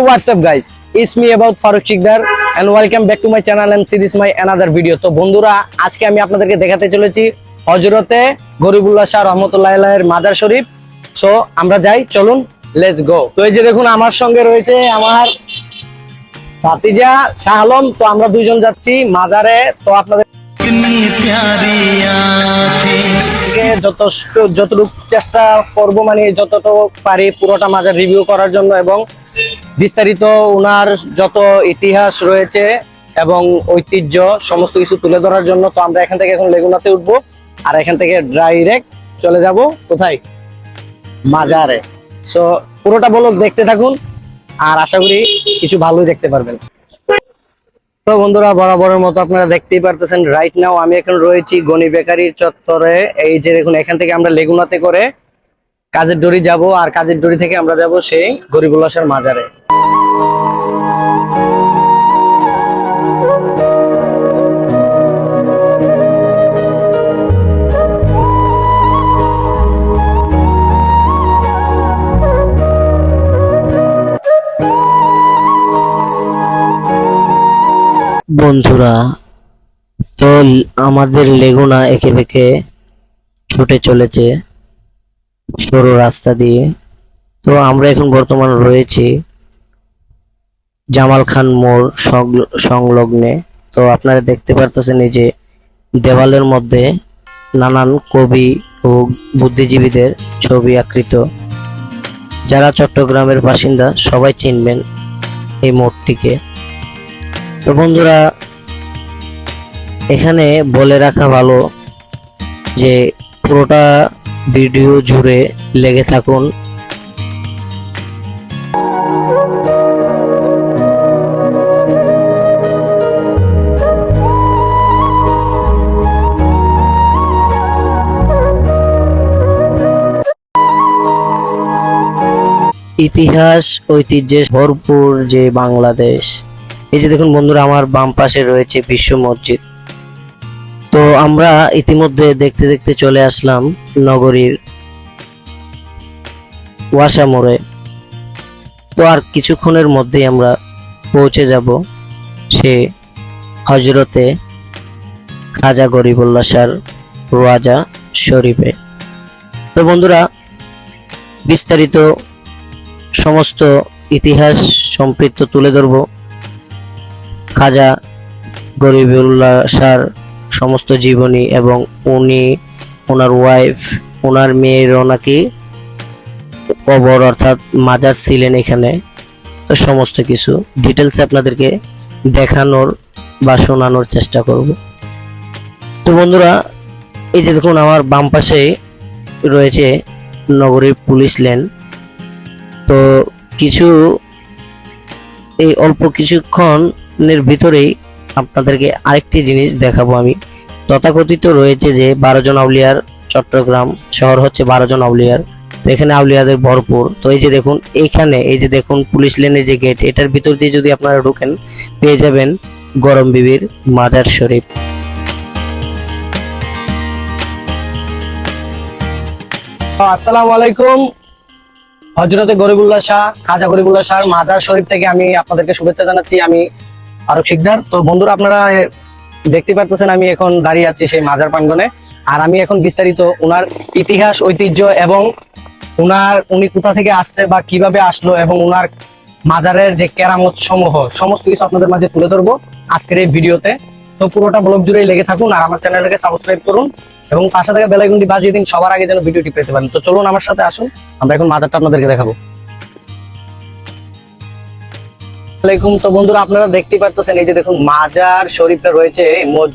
what's up guys, it's me about Farooq Sikdar and welcome back to my channel and see this my another video। তো বন্ধুরা আজকে আমি আপনাদেরকে দেখাতে চলেছি হযরতে গরিবুল্লাহ শাহ রহমাতুল্লাহি আলাইহির মাজার শরীফ। সো আমরা যাই, চলুন লেটস গো। তো এই যে দেখুন আমার সঙ্গে রয়েছে আমার ভাতিজা শাহ আলম। তো আমরা দুইজন যাচ্ছি মাজারে। তো আপনাদের যতটুকু চেষ্টা করবো, মানে যতটুকু পারি পুরোটা মাজার রিভিউ করার জন্য এবং বিস্তারিত উনার যত ইতিহাস রয়েছে এবং ঐতিহ্য সমস্ত কিছু তুলে ধরার জন্য। তো আমরা এখান থেকে এখন লেগুনাতে উঠবো আর এখান থেকে ডাইরেক্ট চলে যাব কোথায়, মাজারে। সো পুরোটা ব্লগ দেখতে থাকুন আর আশা করি কিছু ভালোই দেখতে পারবেন। তো বন্ধুরা বরাবরের মতো আপনারা দেখতেই পারতেছেন রাইট নাও আমি এখন রয়েছি গনি বেকারির চত্বরে। এই যে দেখুন এখান থেকে আমরা লেগুনাতে করে কাজের ডরি যাব আর কাজের ডরি থেকে আমরা যাব সেই গরিবুল্লাহ শাহর মাজারে। বন্ধুরা তো আমাদের লেগুনা একে বেঁকে ছুটে চলেছে সরু রাস্তা দিয়ে। তো আমরা এখন বর্তমান রয়েছি জামাল খান মোড় সংলগ্নে। তো আপনারা দেখতে পারতেছেন এই যে দেওয়ালের মধ্যে নানান কবি ও বুদ্ধিজীবীদের ছবি আকৃত। যারা চট্টগ্রামের বাসিন্দা সবাই চিনবেন এই মোড়টিকে। তো বন্ধুরা এখানে বলে রাখা ভালো যে পুরোটা ভিডিও জুড়ে লেগে থাকুন। ইতিহাস ঐতিহ্যে ভরপুর যে বাংলাদেশ। এই যে দেখুন বন্ধুরা আমার বাম পাশে রয়েছে বিশ্ব মসজিদ। তো আমরা ইতিমধ্যে দেখতে দেখতে চলে আসলাম নগরীর ওয়াসা মোড়ে। তো আর কিছুক্ষণের মধ্যেই আমরা পৌঁছে যাব সে হযরতে খাজা গরিবুল্লাহ শাহর রওজা শরীফে। তো বন্ধুরা বিস্তারিত সমস্ত ইতিহাস সম্পৃক্ত তুলে ধরব খাজা গরিবুল্লাহ শাহর সমস্ত জীবনী এবং উনি ওনার ওয়াইফ ওনার মেয়েরও নাকি কবর অর্থাৎ মাজার ছিলেন এখানে। তো সমস্ত কিছু ডিটেলসে আপনাদেরকে দেখানোর বা শোনানোর চেষ্টা করব। তো বন্ধুরা এই যে দেখুন আমার বাম পাশে রয়েছে নগরীর পুলিশ লেন। তো কিছু এই অল্প কিছুক্ষণের ভিতরেই আপনাদেরকে আরেকটি জিনিস দেখাবো আমি। তথাকথিত রয়েছে যে 12 জন আউলিয়ার চট্টগ্রাম শহর হচ্ছে 12 জন আউলিয়ার। তো এখানে আউলিয়াদের ভরপুর। তো এই যে দেখুন এইখানে এই যে দেখুন পুলিশ লেনের যে গেট, এটার ভিতর দিয়ে যদি আপনারা ঢোকেন পেয়ে যাবেন গরম বিবির মাজার শরীফ। আসসালামু আলাইকুম। হযরতে গরিবুল্লাহ শাহ খাজা গরিবুল্লাহ শাহর মাজার শরীফ থেকে আমি আপনাদেরকে শুভেচ্ছা জানাচ্ছি। আমি ফারুক শিকদার। তো বন্ধুরা আপনারা দেখতে পারতেছেন আমি এখন দাঁড়িয়ে আছি সেই মাজার প্রাঙ্গণে আর আমি এখন বিস্তারিত ওনার ইতিহাস ঐতিহ্য এবং উনি কোথা থেকে আসছে বা কিভাবে আসলো এবং ওনার মাজারের যে কেরামত সমূহ সমস্ত কিছু আপনাদের মাঝে তুলে ধরবো আজকের এই ভিডিওতে। তো পুরোটা ব্লগ জুড়ে লেগে থাকুন আর আমার চ্যানেলটাকে সাবস্ক্রাইব করুন এবং পাশে থাকা বেল আইকনটি বাজিয়ে দিন সবার আগে যেন ভিডিওটি পেতে পারেন। তো চলুন আমার সাথে আসুন, আমরা এখন মাজারটা আপনাদেরকে দেখাবো। তো বন্ধুরা আপনারা দেখতেই পাচ্ছেন এই যে দেখুন মাজার শরীফটা রয়েছে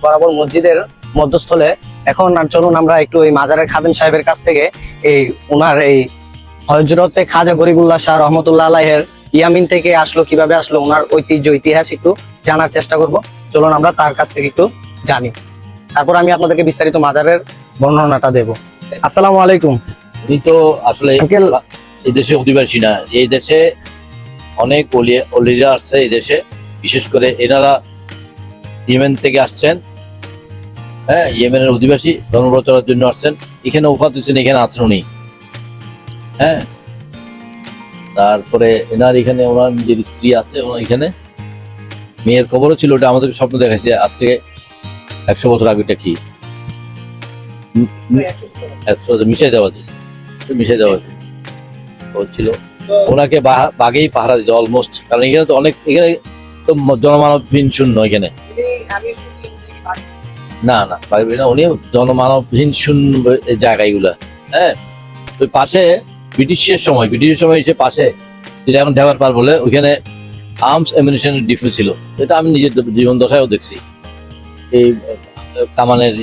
বরাবর মসজিদের মধ্যস্থলে। এখন চলুন আমরা একটু এই মাজারের খাদেম সাহেবের কাছ থেকে এই ওনার এই হযরতে খাজা গরিবুল্লাহ শাহ রহমাতুল্লাহ আলাইহির ইয়ামিন থেকে আসলো, কিভাবে আসলো, ওনার ঐতিহ্য ইতিহাস একটু জানার চেষ্টা করব। চলুন আমরা তার কাছ থেকে একটু জানি, তারপর আমি আপনাদেরকে বিস্তারিত মাজারের বর্ণনাটা দেব। আসসালামু আলাইকুম। উনি তো আসলে এই দেশে অধিবাসী না, এই দেশে অনেক অলিরা আসছে এই দেশে, বিশেষ করে এনারা ইয়েমেন থেকে আসছেন। হ্যাঁ, ইয়েমেনের অধিবাসী, ধর্ম প্রচারের জন্য আসছেন। এখানে ওফাত হচ্ছেন, এখানে আছেন উনি। হ্যাঁ, তারপরে এনার এখানে ওনার নিজের স্ত্রী আছে, ওনার এখানে মেয়ের খবরও ছিল, ওটা আমাদের স্বপ্ন দেখাচ্ছে আজ থেকে 100 বছর আগে। এটা কি 100 মিশাই দেওয়া ছিল, ওনাকে বাঘেই পাহারা দিত অলমোস্ট, কারণ এখানে তো অনেক, এখানে তো জনমানবহীন শূন্য এখানে। না না উনি জনমানবহীন শূন্য জায়গা এগুলা। হ্যাঁ, ওই পাশে ব্রিটিশের সময় এসে পাশে, যেটা এখন ঢেবার পার বলে, ওইখানে আর্মস অ্যামিউনিশন ডিপো ছিল। এটা আমি নিজের জীবন দশায়ও দেখছি। এই কামানের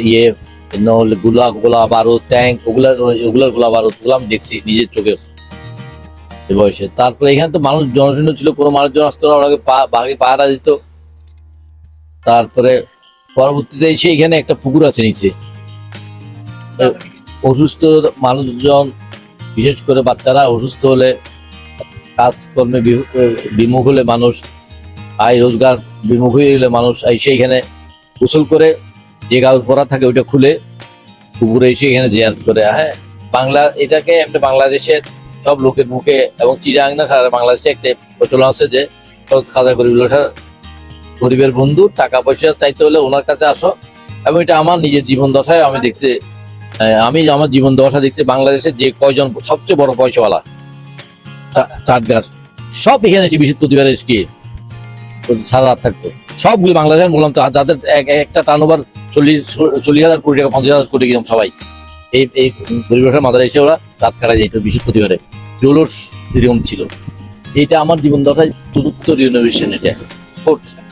গোলা বারুদ, ট্যাঙ্ক, ওগুলার গোলা বারুদ গুলো আমি দেখছি নিজের চোখে এই বয়সে। তারপরে এখানে তো মানুষ জনশূন্য ছিল, কোনো মানুষজন আসতো না, ওনাকে বাঘে পাহারা দিত। তারপরে পরবর্তীতে এসে এখানে একটা পুকুর আছে নিচে, অসুস্থ মানুষজন, বিশেষ করে বাচ্চারা অসুস্থ হলে, কাজকর্মে বিমুখ হলে মানুষ, আয় রোজগার বিমুখ হয়ে গেলে মানুষ এসে এখানে গোসল করে, যে কাপড় পরা থাকে ওইটা খুলে পুকুরে এসে এখানে জিয়ারত করে। হ্যাঁ, এটাকে একটা বাংলাদেশের সব লোকের মুখে এবং চিরাং না সারা বাংলাদেশে একটা প্রচলন আছে যে খাজা গরিবের বন্ধু, টাকা পয়সা চাইতে হলে ওনার কাছে আসো। এবং এটা আমার নিজের জীবন দশায় আমি দেখতে, আমার জীবন দশা দেখছি বাংলাদেশের যে কয়জন সবচেয়ে বড় পয়সাওয়ালা চাটগার সব এখানে এসে বিশেষ প্রতিবারে কি সারা রাত থাকতো। সবগুলো বাংলাদেশ বললাম তো, যাদের একটা টার্ন ওভার 40,000 কোটি টাকা, 50,000 কোটি কিরকম সবাই এই গরিবের মাথায় এসে ওরা রাত কাটায় যেত বিশেষ প্রতিবারে। জুলুস এরকম ছিল। এইটা আমার জীবন দশায় চতুর্থ রিনোভেশন। এটা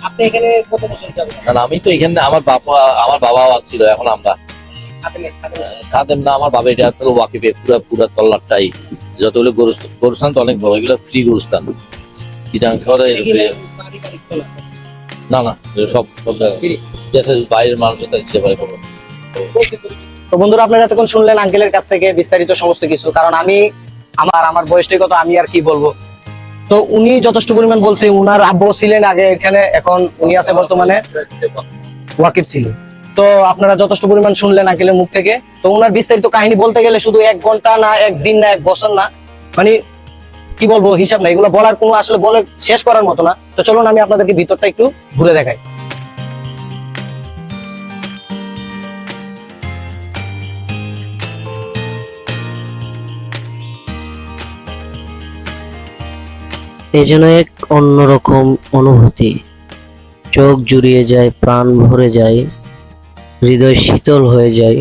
আপনি এখানে কত বছর যাবেন? আমি তো এখানে, আমার বাবাও ছিল, এখন আমরা খাদেম না, আমার বাবা এটা আসলে ওয়াকিফে পুরা তল্লাটটাই, যতগুলো গরুস্থান তো অনেক বড়, এগুলো ফ্রি গরুস্থান চিটাং শহরে। না সব বাইরের মানুষ দিতে পারে। তো বন্ধুরা, আপনারা এতক্ষণ শুনলেন আঙ্কেলের কাছ থেকে বিস্তারিত সমস্ত কিছু। কারণ আমি আমার বয়সটাই কত, আমি আর কি বলবো। তো উনি যথেষ্ট পরিমাণ বলছে, উনার আব্বু ছিলেন আগে এখানে, এখন উনি আছে বর্তমানে ওয়াকিফ ছিল। তো আপনারা যথেষ্ট পরিমাণ শুনলেন আঙ্কেলের মুখ থেকে। তো উনার বিস্তারিত কাহিনী বলতে গেলে শুধু 1 ঘন্টা না, 1 দিন না, 1 বছর না, মানে কি বলবো, হিসাব না। এগুলো বলার কোনো আসলে বলে শেষ করার মতো না। তো চলুন আমি আপনাদেরকে ভিতরটা একটু ঘুরে দেখাই। এ যেন এক অন্যরকম অনুভূতি, চোখ জুড়িয়ে যায়, প্রাণ ভরে যায়, হৃদয় শীতল হয়ে যায়।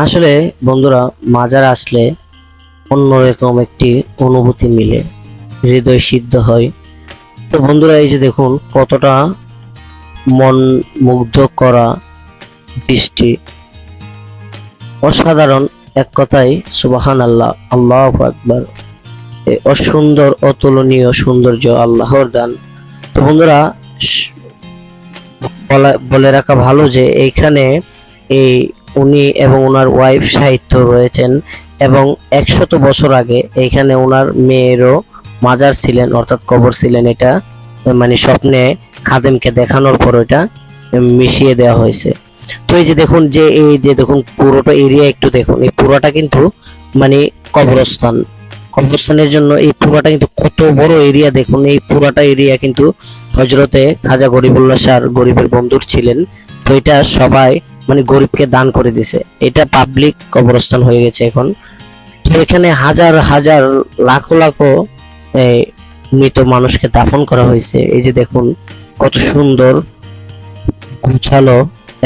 আসলে বন্ধুরা, মাজার আসলে অন্যরকম একটি অনুভূতি মিলে, হৃদয় সিদ্ধ হয়। তো বন্ধুরা, এই যে দেখুন কতটা মন মুগ্ধ করা দৃষ্টি, অসাধারণ। এক কথায় সুবহানাল্লাহ, আল্লাহু আকবার। অসুন্দর, অতুলনীয় সৌন্দর্য আল্লাহর দান। তো বন্ধুরা, বলে রাখা ভালো যে এইখানে উনি এবং ওনার ওয়াইফ সাহিত্য রয়েছেন, এবং 100 বছর আগে এইখানে ওনার মেয়েরও মাজার ছিলেন, অর্থাৎ কবর ছিলেন। এটা মানে স্বপ্নে খাদেমকে দেখানোর পর এটা মিশিয়ে দেওয়া হয়েছে। তো এই যে দেখুন, এই যে দেখুন পুরোটা এরিয়া একটু দেখুন, এই পুরোটা কিন্তু মানে কবরস্থানের জন্য এই পুরোটা কিন্তু কত বড় এরিয়া দেখুন। এই পুরোটা এরিয়া কিন্তু হযরতে খাজা গরিবুল্লাহ শাহ গরিবের বন্ধুর ছিলেন। তো এটা সবাই মানে গরিবকে দান করে দিছে, এটা পাবলিক কবরস্থান হয়ে গেছে এখন। তো এখানে হাজার হাজার লাখো লাখো মৃত মানুষকে দাফন করা হয়েছে। এই যে দেখুন কত সুন্দর, গুছালো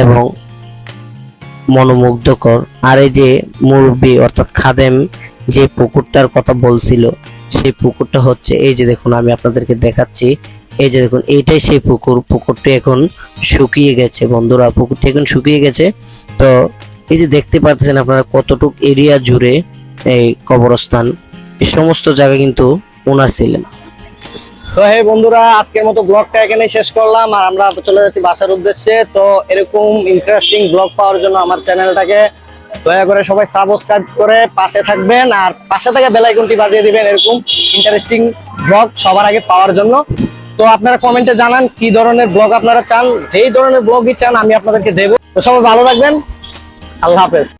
এবং মনোমুগ্ধকর। আর এই যে মুরব্বি অর্থাৎ খাদেম যে পুকুরটার কথা বলছিল, সেই পুকুরটা হচ্ছে এই যে দেখুন, আমি আপনাদেরকে দেখাচ্ছি। এই যে দেখুন, এইটাই সেই পুকুরটি এখন শুকিয়ে গেছে বন্ধুরা, পুকুরটি এখন শুকিয়ে গেছে। তো এই যে দেখতে পাচ্ছেন আপনারা কতটুক এরিয়া জুড়ে এই কবরস্থান, এই সমস্ত জায়গা কিন্তু ওনার ছিলেন। তো হে বন্ধুরা, আজকের মতো ব্লগটা এখানে শেষ করলাম, আর আমরা চলে যাচ্ছি বাসার উদ্দেশ্যে। তো এরকম ইন্টারেস্টিং ব্লগ পাওয়ার জন্য আমার চ্যানেলটাকে দয়া করে সবাই সাবস্ক্রাইব করে পাশে থাকবেন, আর পাশে থেকে বেল আইকনটি বাজিয়ে দিবেন এরকম ইন্টারেস্টিং ব্লগ সবার আগে পাওয়ার জন্য। তো আপনারা কমেন্টে জানান কি ধরনের ব্লগ আপনারা চান, যেই ধরনের ব্লগই চান আমি আপনাদেরকে দেবো। তো সবাই ভালো থাকবেন, আল্লাহ হাফেজ।